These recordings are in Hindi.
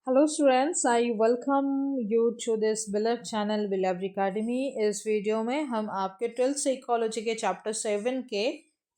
Hello students, I welcome you to this beloved channel Beloved Academy। इस वीडियो में हम आपके 12th साइकोलॉजी के चैप्टर 7 के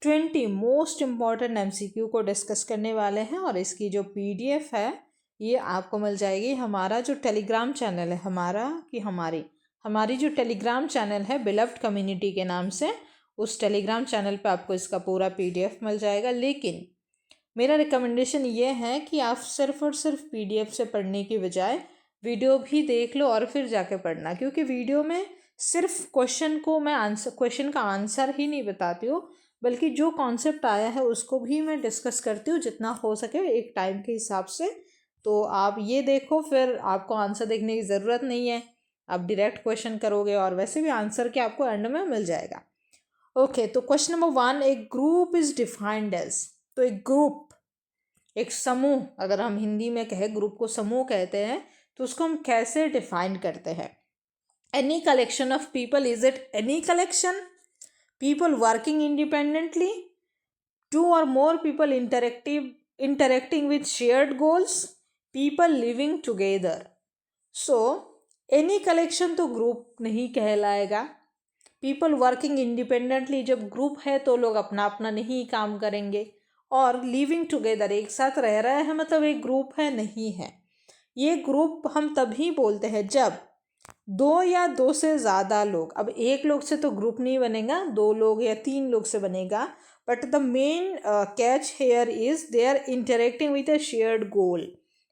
20 मोस्ट इम्पॉर्टेंट एमसीक्यू को डिस्कस करने वाले हैं और इसकी जो पीडीएफ है ये आपको मिल जाएगी हमारा जो टेलीग्राम चैनल है हमारी जो टेलीग्राम चैनल है बिलव्ड कम्युनिटी के नाम से, उस टेलीग्राम चैनल पे आपको इसका पूरा पीडीएफ मिल जाएगा। लेकिन मेरा रिकमेंडेशन ये है कि आप सिर्फ और सिर्फ पीडीएफ से पढ़ने की बजाय वीडियो भी देख लो और फिर जाके पढ़ना, क्योंकि वीडियो में सिर्फ क्वेश्चन का आंसर ही नहीं बताती हूँ, बल्कि जो कॉन्सेप्ट आया है उसको भी मैं डिस्कस करती हूँ जितना हो सके एक टाइम के हिसाब से। तो आप ये देखो, फिर आपको आंसर देखने की ज़रूरत नहीं है, आप डायरेक्ट क्वेश्चन करोगे और वैसे भी आंसर के आपको एंड में मिल जाएगा। ओके, तो क्वेश्चन नंबर 1, एक ग्रुप इज डिफाइंड एज। तो एक ग्रुप, एक समूह, अगर हम हिंदी में कहें ग्रुप को समूह कहते हैं, तो उसको हम कैसे डिफाइन करते हैं? Any collection of people. Is it any collection? People working independently, two or more people interacting with shared goals, people living together. So any collection तो ग्रुप नहीं कहलाएगा। पीपल वर्किंग इंडिपेंडेंटली, जब ग्रुप है तो लोग अपना अपना नहीं काम करेंगे। और लिविंग टुगेदर, एक साथ रह रहा है मतलब एक ग्रुप है, नहीं है। ये ग्रुप हम तभी बोलते हैं जब दो या दो से ज़्यादा लोग, अब एक लोग से तो ग्रुप नहीं बनेगा, दो लोग या तीन लोग से बनेगा। But the main catch here is they are interacting with a shared goal.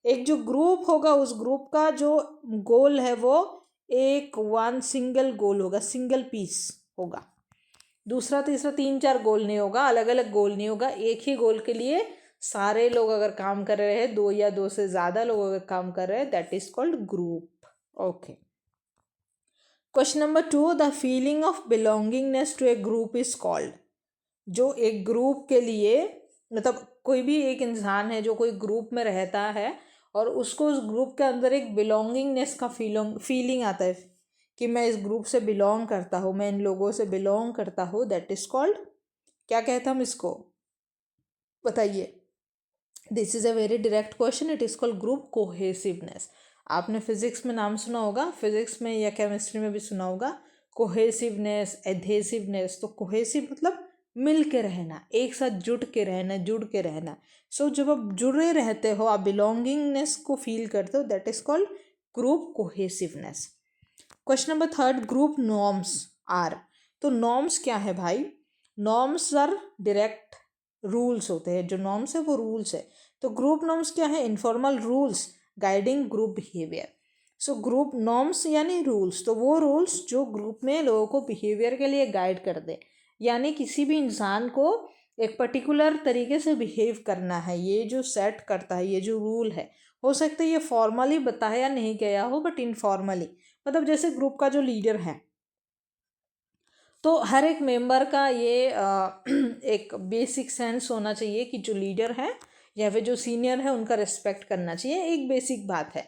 एक जो ग्रुप होगा उस ग्रुप का जो गोल है वो एक वन सिंगल गोल होगा, सिंगल पीस होगा। दूसरा तीसरा तीन चार गोल नहीं होगा, अलग अलग गोल नहीं होगा, एक ही गोल के लिए सारे लोग अगर काम कर रहे हैं, दो या दो से ज़्यादा लोग अगर काम कर रहे हैं, that is called group. Okay, question number 2, the feeling of belongingness to a group is called. जो एक ग्रुप के लिए, मतलब कोई भी एक इंसान है जो कोई ग्रुप में रहता है और उसको उस ग्रुप के अंदर एक बिलोंगिंगनेस का फीलिंग आता है कि मैं इस ग्रुप से बिलोंग करता हूँ, मैं इन लोगों से बिलोंग करता हूँ, दैट इज कॉल्ड, क्या कहते हैं हम इसको, बताइए। This is a very direct question, it is called group cohesiveness. आपने फिजिक्स में नाम सुना होगा, फिजिक्स में या केमिस्ट्री में भी सुना होगा, कोहेसिवनेस, एडहेसिवनेस। तो कोहेसिव मतलब मिल के रहना, एक साथ जुड़ के रहना। सो जब आप जुड़े रहते हो, आप बिलोंगिंगनेस को फील करते हो, that is called group cohesiveness. Question number 3, group norms are. तो नॉर्म्स क्या है भाई? नॉर्म्स आर डायरेक्ट रूल्स होते हैं, जो नॉर्म्स है वो रूल्स है। तो ग्रुप नॉर्म्स क्या है? Informal rules guiding group behaviour. So group norms यानी रूल्स, तो वो रूल्स जो ग्रुप में लोगों को बिहेवियर के लिए गाइड कर दे, यानी किसी भी इंसान को एक पर्टिकुलर तरीके से बिहेव करना है, ये जो सेट करता है, ये जो रूल है। हो सकता है ये फॉर्मली बताया नहीं गया हो, बट इनफॉर्मली, मतलब जैसे ग्रुप का जो लीडर है, तो हर एक मेंबर का ये एक बेसिक सेंस होना चाहिए कि जो लीडर है या फिर जो सीनियर है उनका रिस्पेक्ट करना चाहिए, एक बेसिक बात है।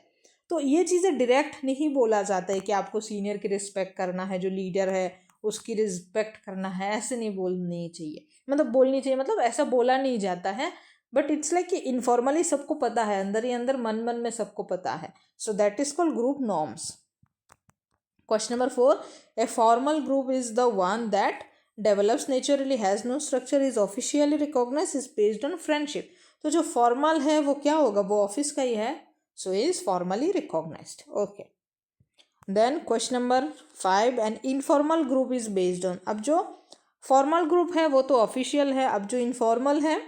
तो ये चीज़ें डायरेक्ट नहीं बोला जाता है कि आपको सीनियर की रिस्पेक्ट करना है, जो लीडर है उसकी रिस्पेक्ट करना है, ऐसे नहीं बोलनी चाहिए, मतलब बोलनी चाहिए, मतलब ऐसा बोला नहीं जाता है। बट इट्स लाइक कि इनफॉर्मली सबको पता है, अंदर ही अंदर मन मन में सबको पता है। So that is called group norms. Question number 4, a formal group is the one that develops naturally, has no structure, is officially recognized, is based on friendship. तो जो फॉर्मल है वो क्या होगा? वो ऑफिस का ही है, so is formally recognised. Okay, then question number 5, an informal group is based on. अब जो फॉर्मल ग्रुप है वो तो ऑफिशियल है, अब जो इनफॉर्मल है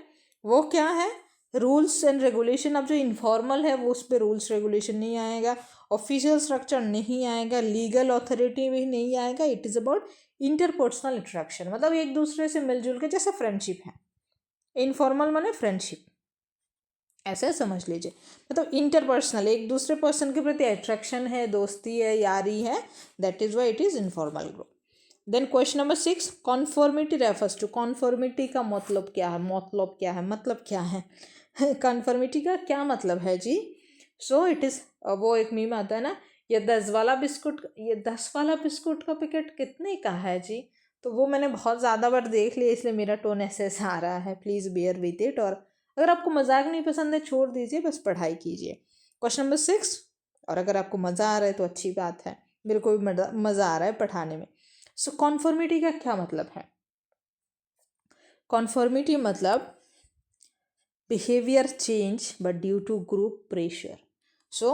वो क्या है? Rules and regulation. अब जो इनफॉर्मल है वो उस पर रूल्स रेगुलेशन नहीं आएगा, ऑफिशियल स्ट्रक्चर नहीं आएगा, लीगल अथॉरिटी भी नहीं आएगा। It is about interpersonal interaction, मतलब एक दूसरे से मिलजुल के, जैसे फ्रेंडशिप है। इनफॉर्मल माने फ्रेंडशिप, ऐसे समझ लीजिए, मतलब इंटरपर्सनल, एक दूसरे पर्सन के प्रति अट्रैक्शन है, दोस्ती है, यारी है, that is why it is informal group. Then question number 6, conformity refers to. Conformity का मतलब क्या है? मतलब क्या है? कॉन्फॉर्मिटी का क्या मतलब है जी? सो इट इज़, वो एक मीम आता है ना, ये 10 वाला बिस्कुट का पैकेट कितने का है जी? तो वो मैंने बहुत ज़्यादा बार देख लिया, इसलिए मेरा टोन ऐसे आ रहा है, प्लीज़ बियर विथ इट। और अगर आपको मजाक नहीं पसंद है छोड़ दीजिए, बस पढ़ाई कीजिए। क्वेश्चन नंबर 6, और अगर आपको मज़ा आ रहा है तो अच्छी बात है, मेरे को भी मज़ा आ रहा है पढ़ाने में। सो कॉन्फॉर्मिटी का क्या मतलब है? कॉन्फॉर्मिटी मतलब behavior change but due to group pressure. So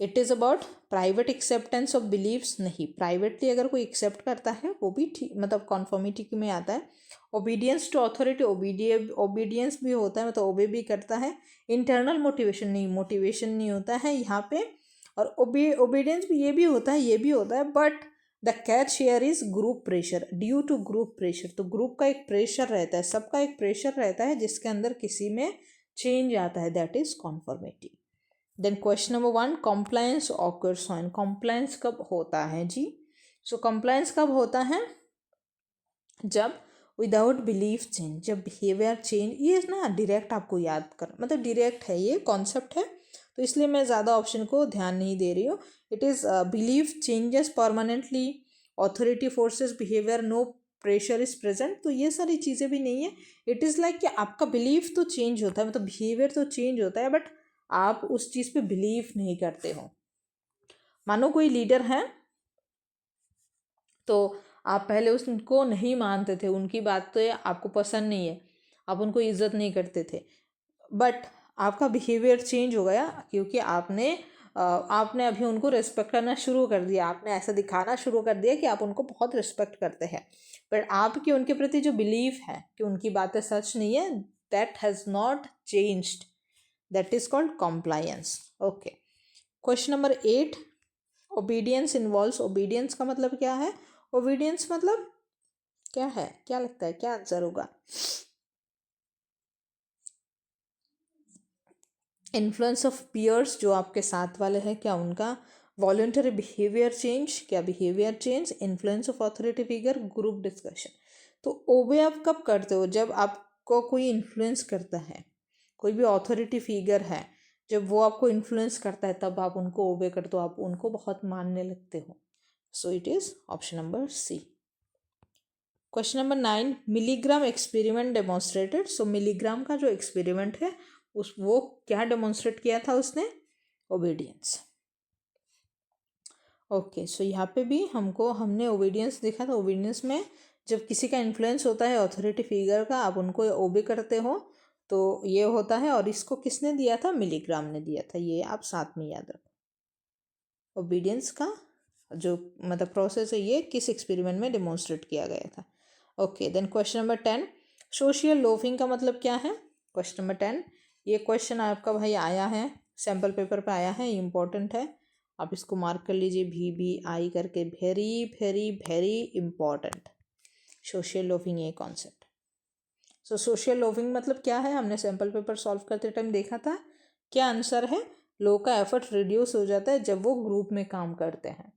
it is about private acceptance of beliefs नहीं, प्राइवेटली अगर कोई एक्सेप्ट करता है वो भी ठीक, मतलब कॉन्फॉर्मिटी में आता है। ओबीडियंस टू अथॉरिटी, ओबीडियंस भी होता है, मतलब ओबे भी करता है। इंटरनल मोटिवेशन नहीं, मोटिवेशन नहीं होता है यहाँ पे। और ओबीडियंस भी, ये भी होता है, ये भी होता है, but the catch here is group pressure, due to group pressure. तो ग्रुप का एक प्रेशर रहता है, सबका एक प्रेशर रहता है जिसके अंदर किसी में चेंज आता है, that is conformity. Then question number 1, compliance occurs when, compliance कब होता है जी? सो कॉम्प्लायंस कब होता है? जब विदाउट बिलीफ चेंज, जब बिहेवियर चेंज, ये ना डायरेक्ट आपको याद कर, मतलब डायरेक्ट है, ये कॉन्सेप्ट है, तो इसलिए मैं ज़्यादा ऑप्शन को ध्यान नहीं दे रही हूँ। It is belief changes permanently, authority forces behaviour, no pressure is present, तो ये सारी चीज़ें भी नहीं है। इट इज़ लाइक कि आपका बिलीफ तो चेंज होता है, मतलब बिहेवियर तो चेंज होता है, बट आप उस चीज़ पे बिलीव नहीं करते हो। मानो कोई लीडर है तो आप पहले उनको नहीं मानते थे, उनकी बात तो आपको पसंद नहीं है, आप उनको इज्जत नहीं करते थे, बट आपका बिहेवियर चेंज हो गया क्योंकि आपने अभी उनको रिस्पेक्ट करना शुरू कर दिया, आपने ऐसा दिखाना शुरू कर दिया कि आप उनको बहुत रिस्पेक्ट करते हैं, बट आपकी उनके प्रति जो बिलीफ है कि उनकी बातें सच नहीं है, that has not changed, that is called compliance. Okay, question number 8, obedience involves, obedience का मतलब क्या है? ओबीडियंस मतलब क्या है? क्या लगता है, क्या आंसर होगा? इन्फ्लुएंस ऑफ पियर्स, जो आपके साथ वाले हैं, क्या उनका वॉलंटरी बिहेवियर चेंज, क्या behaviour change, influence of authority figure, group discussion. तो ओबे आप कब करते हो? जब आपको कोई इन्फ्लुएंस करता है, कोई भी अथॉरिटी फिगर है, जब वो आपको इन्फ्लुएंस करता है तब आप उनको ओबे करते हो, आप उनको बहुत मानने लगते हो। So it is option number c. Question number 9, Milgram experiment demonstrated. सो मिलीग्राम का जो एक्सपेरिमेंट है वो क्या डेमोन्स्ट्रेट किया था उसने? ओबीडियंस। ओके, सो यहाँ पे भी हमने ओबीडियंस देखा था। ओबीडियंस में जब किसी का इन्फ्लुएंस होता है अथॉरिटी फिगर का, आप उनको ओबे करते हो, तो ये होता है। और इसको किसने दिया था? मिलीग्राम ने दिया था, ये आप साथ में याद रखो। ओबीडियंस का जो मतलब प्रोसेस है, ये किस एक्सपेरिमेंट में डेमोन्स्ट्रेट किया गया था। Okay, then question number 10, social loafing का मतलब क्या है? क्वेश्चन नंबर 10, ये क्वेश्चन आपका भाई आया है, सैम्पल पेपर पे आया है, इम्पोर्टेंट है, आप इसको मार्क कर लीजिए VBI करके, very very very important. Social loafing ये कॉन्सेप्ट। सो सोशल लोफिंग मतलब क्या है? हमने सैम्पल पेपर सॉल्व करते टाइम देखा था, क्या आंसर है? लोग का एफर्ट रिड्यूस हो जाता है जब वो ग्रुप में काम करते हैं।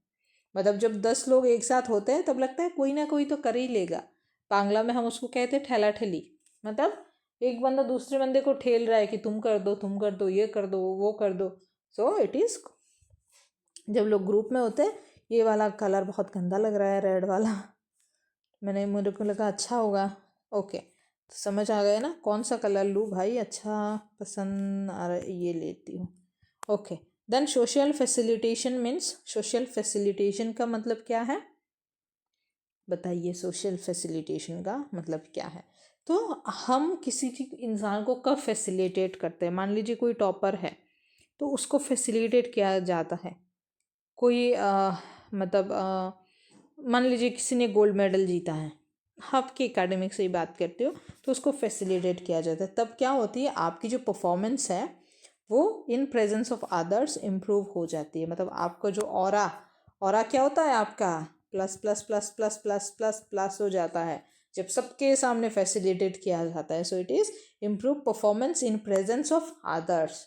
मतलब जब 10 लोग एक साथ होते हैं तब लगता है कोई ना कोई तो कर ही लेगा। बांग्ला में हम उसको कहते हैं ठेला ठेली, मतलब एक बंदा दूसरे बंदे को ठेल रहा है कि तुम कर दो, तुम कर दो, ये कर दो, वो कर दो। सो इट इज़, जब लोग ग्रुप में होते हैं, ये वाला कलर बहुत गंदा लग रहा है, रेड वाला, मेरे को लगा अच्छा होगा। ओके, तो समझ आ गया ना कौन सा कलर लूँ भाई, अच्छा पसंद आ रहा है, ये लेती हूँ। Okay, then social facilitation means, social facilitation का मतलब क्या है? बताइए, सोशल फैसिलिटेशन का मतलब क्या है? तो हम किसी चीज इंसान को कब फैसिलिटेट करते हैं? मान लीजिए कोई टॉपर है तो उसको फैसिलिटेट किया जाता है। कोई मतलब मान लीजिए किसी ने गोल्ड मेडल जीता है, आपके एकेडमिक से ही बात करते हो, तो उसको फैसिलिटेट किया जाता है। तब क्या होती है, आपकी जो परफॉर्मेंस है वो in presence of others improve हो जाती है। मतलब आपका जो ऑरा क्या होता है आपका? Plus plus plus plus plus plus plus हो जाता है जब सबके सामने फैसिलिटेट किया जाता है। So it is improve performance in presence of others.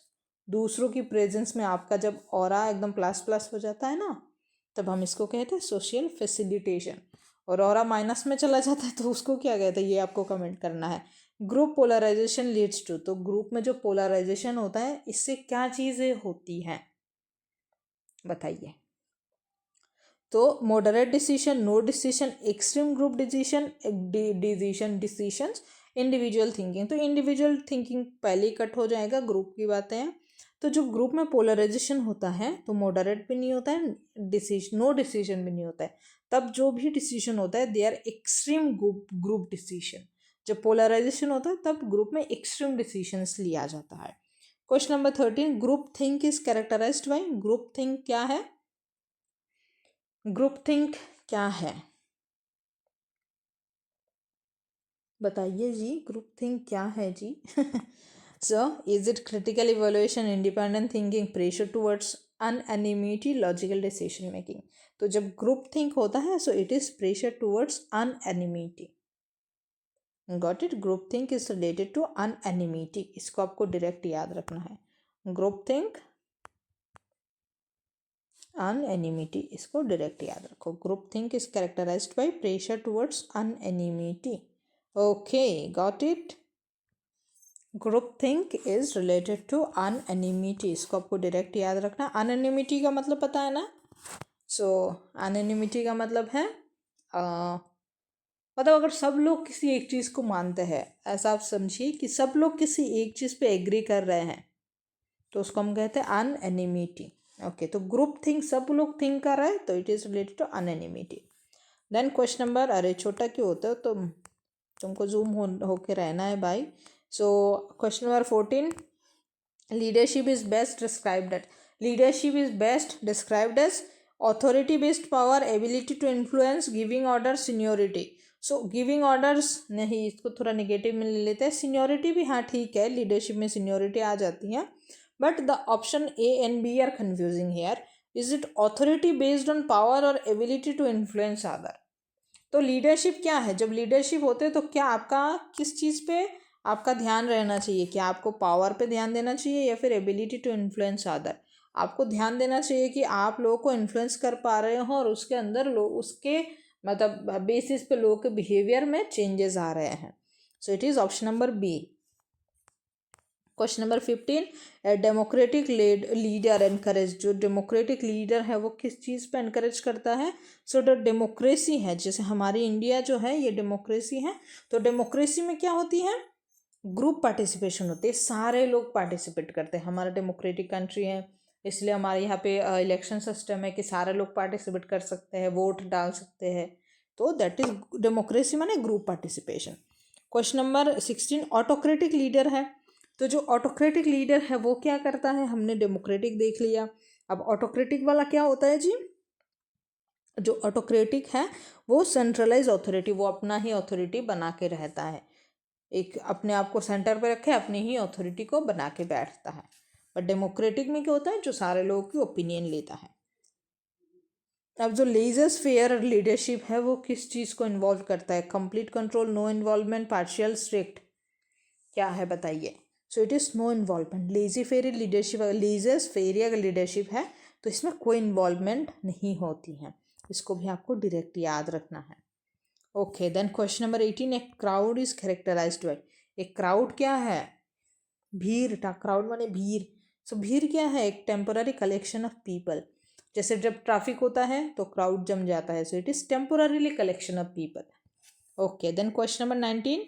दूसरों की प्रेजेंस में आपका जब ऑरा एकदम प्लस प्लस हो जाता है ना, तब हम इसको कहते हैं सोशल फैसिलिटेशन। और ऑरा माइनस में चला जाता है तो उसको क्या कहते हैं, ये आपको कमेंट करना है। ग्रुप पोलराइजेशन लीड्स टू, तो ग्रुप में जो पोलराइजेशन होता है इससे क्या चीज़ें होती हैं बताइए? तो moderate decision, no decision, extreme group decision, decisions, individual thinking. तो इंडिविजुअल थिंकिंग पहले ही कट हो जाएगा, ग्रुप की बातें हैं। तो जब ग्रुप में पोलराइजेशन होता है तो मॉडरेट भी नहीं होता है, नो डिसीजन भी नहीं होता है। तब जो भी डिसीजन होता है they are extreme group decision. जब पोलराइजेशन होता है तब ग्रुप में एक्सट्रीम डिसीजंस लिया जाता है। Question number 13, group think is characterised by. Group think क्या है? ग्रुप थिंक क्या है बताइए जी, ग्रुप थिंक क्या है जी? So is it critical evaluation, independent thinking, pressure towards unanimity, logical decision making? तो जब ग्रुप थिंक होता है so it is pressure towards unanimity. Got it? Group think is related to unanimity, इसको आपको डायरेक्ट याद रखना है। ग्रुप थिंक अनएनिमिटी, इसको डायरेक्ट याद रखो। Group think is characterised by pressure towards unanimity. Okay, got it? Group think is related to unanimity, इसको आपको डायरेक्ट याद रखना। अनएनिमिटी का मतलब पता है ना? सो अनएनिमिटी का मतलब है मतलब अगर सब लोग किसी एक चीज़ को मानते हैं, ऐसा आप समझिए कि सब लोग किसी एक चीज़ पे एग्री कर रहे हैं, तो उसको हम कहते हैं अनएनिमिटी। ओके, तो ग्रुप थिंक सब लोग थिंक कर रहे हैं तो it is related to unanimity. Then question number, अरे छोटा क्यों होता है तुमको जूम होके रहना है भाई। So question number 14, leadership is best described at. Leadership is best described as authority based power, ability to influence, giving orders, seniority. सो गिविंग ऑर्डर्स नहीं, इसको थोड़ा निगेटिव में ले लेते हैं। सीनियोरिटी भी हाँ ठीक है, लीडरशिप में सीनियोरिटी आ जाती है, but the option a and b are confusing here. Is it authority based on power और एबिलिटी टू इन्फ्लुएंस अदर? तो लीडरशिप क्या है? जब लीडरशिप होते हैं तो क्या आपका किस चीज़ पे आपका ध्यान रहना चाहिए? क्या आपको पावर पे ध्यान देना चाहिए या फिर एबिलिटी टू इन्फ्लुएंस अदर? आपको ध्यान देना चाहिए कि आप लोगों को इन्फ्लुएंस कर पा रहे हो और उसके अंदर लोग उसके मतलब बेसिस पे लोगों के बिहेवियर में चेंजेस आ रहे हैं। So it is option number b. Question number 15, democratic leader encourage. जो डेमोक्रेटिक लीडर है वो किस चीज़ पे एनकरेज करता है? सो द डेमोक्रेसी है, जैसे हमारी इंडिया जो है ये डेमोक्रेसी है, तो डेमोक्रेसी में क्या होती है? ग्रुप पार्टिसिपेशन होती है, सारे लोग पार्टिसिपेट करते हैं। हमारा डेमोक्रेटिक कंट्री है इसलिए हमारे यहाँ पे इलेक्शन सिस्टम है कि सारे लोग पार्टिसिपेट कर सकते हैं, वोट डाल सकते हैं, तो दैट इज डेमोक्रेसी माने group participation. Question number 16, autocratic leader है। तो जो ऑटोक्रेटिक लीडर है वो क्या करता है? हमने डेमोक्रेटिक देख लिया, अब ऑटोक्रेटिक वाला क्या होता है जी? जो ऑटोक्रेटिक है वो सेंट्रलाइज अथॉरिटी, वो अपना ही अथॉरिटी बना के रहता है, एक अपने आप को सेंटर पे रखे, अपनी ही अथॉरिटी को बना के बैठता है। बट डेमोक्रेटिक में क्या होता है? जो सारे लोगों की ओपिनियन लेता है। अब जो लेजर्स फेयर लीडरशिप है वो किस चीज़ को इन्वॉल्व करता है? Complete control, no involvement, partial, strict, क्या है बताइए? So it is no involvement. Laissez faire leadership, laissez faire अगर लीडरशिप है तो इसमें कोई इन्वॉल्वमेंट नहीं होती है, इसको भी आपको डायरेक्ट याद रखना है। ओके, देन क्वेश्चन नंबर 18, एक क्राउड इज कैरेक्टराइज्ड बाय। एक क्राउड क्या है? भीड़। क्राउड माने भीड़। सो भीड़ क्या है? एक टेम्पोररी कलेक्शन ऑफ पीपल। जैसे जब ट्रैफिक होता है तो क्राउड जम जाता है, so it is temporarily collection of people. Okay, then question number 19,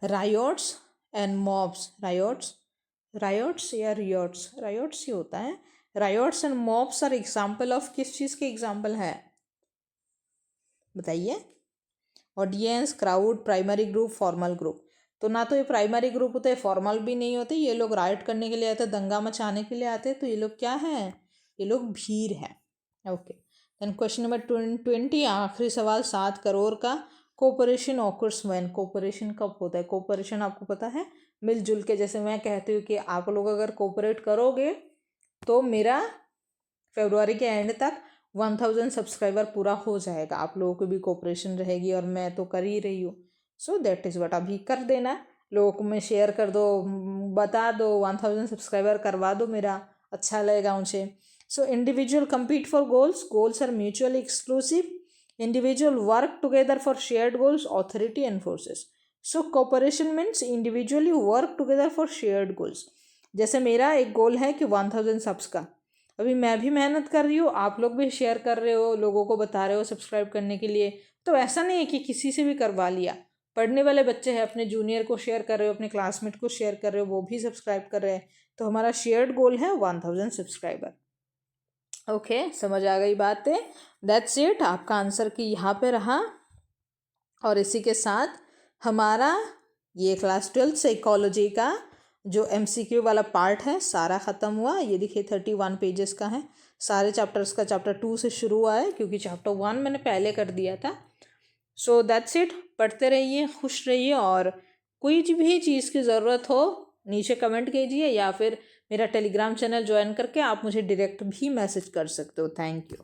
riots and mobs. Riots या रियोट्स? रायोट्स ही होता है। Riots and mobs are example of किस चीज़ के एग्जाम्पल है बताइए? Audience, crowd, primary group, formal group. तो ना तो ये प्राइमरी ग्रुप होते हैं, फॉर्मल भी नहीं होते, ये लोग राइट करने के लिए आते हैं, दंगा मचाने के लिए आते हैं, तो ये लोग क्या है? ये लोग भीड़ है। ओके, देन क्वेश्चन नंबर 20, आखिरी सवाल 7 करोड़ का। Cooperation occurs when. कोऑपरेशन कब होता है? कोऑपरेशन आपको पता है, मिलजुल के, जैसे मैं कहती हूँ कि आप लोग अगर कोऑपरेट करोगे तो मेरा फरवरी के एंड तक 1000 सब्सक्राइबर पूरा हो जाएगा, आप लोगों की भी कोऑपरेशन रहेगी और मैं तो कर ही रही हूँ। So that is what. अभी कर देना, लोगों को में शेयर कर दो, बता दो, 1000 सब्सक्राइबर करवा दो मेरा, अच्छा लगेगा मुझे। So individual compete for goals are mutually exclusive, individual work together for shared goals, authority enforces. So cooperation means individually work together for shared goals. जैसे मेरा एक गोल है कि 1000 सब्स का, अभी मैं भी मेहनत कर रही हूँ, आप लोग भी शेयर कर रहे हो, लोगों को बता रहे हो सब्सक्राइब करने के लिए, तो ऐसा नहीं है कि किसी से भी करवा लिया। पढ़ने वाले बच्चे हैं, अपने जूनियर को शेयर कर रहे हो, अपने क्लासमेट को शेयर कर रहे हो, वो भी सब्सक्राइब कर रहे हैं, तो हमारा शेयर्ड गोल है 1000 सब्सक्राइबर। ओके, समझ आ गई बात है। दैट्स इट, आपका आंसर की यहाँ पे रहा। और इसी के साथ हमारा ये क्लास 12 साइकोलॉजी का जो MCQ वाला पार्ट है सारा ख़त्म हुआ। ये देखिए 31 पेजेस का है। सारे चैप्टर्स का चैप्टर 2 से शुरू हुआ है, क्योंकि चैप्टर 1 मैंने पहले कर दिया था। सो दैट्स इट, पढ़ते रहिए, खुश रहिए, और कोई भी चीज़ की ज़रूरत हो नीचे कमेंट कीजिए, या फिर मेरा टेलीग्राम चैनल ज्वाइन करके आप मुझे डायरेक्ट भी मैसेज कर सकते हो। Thank you.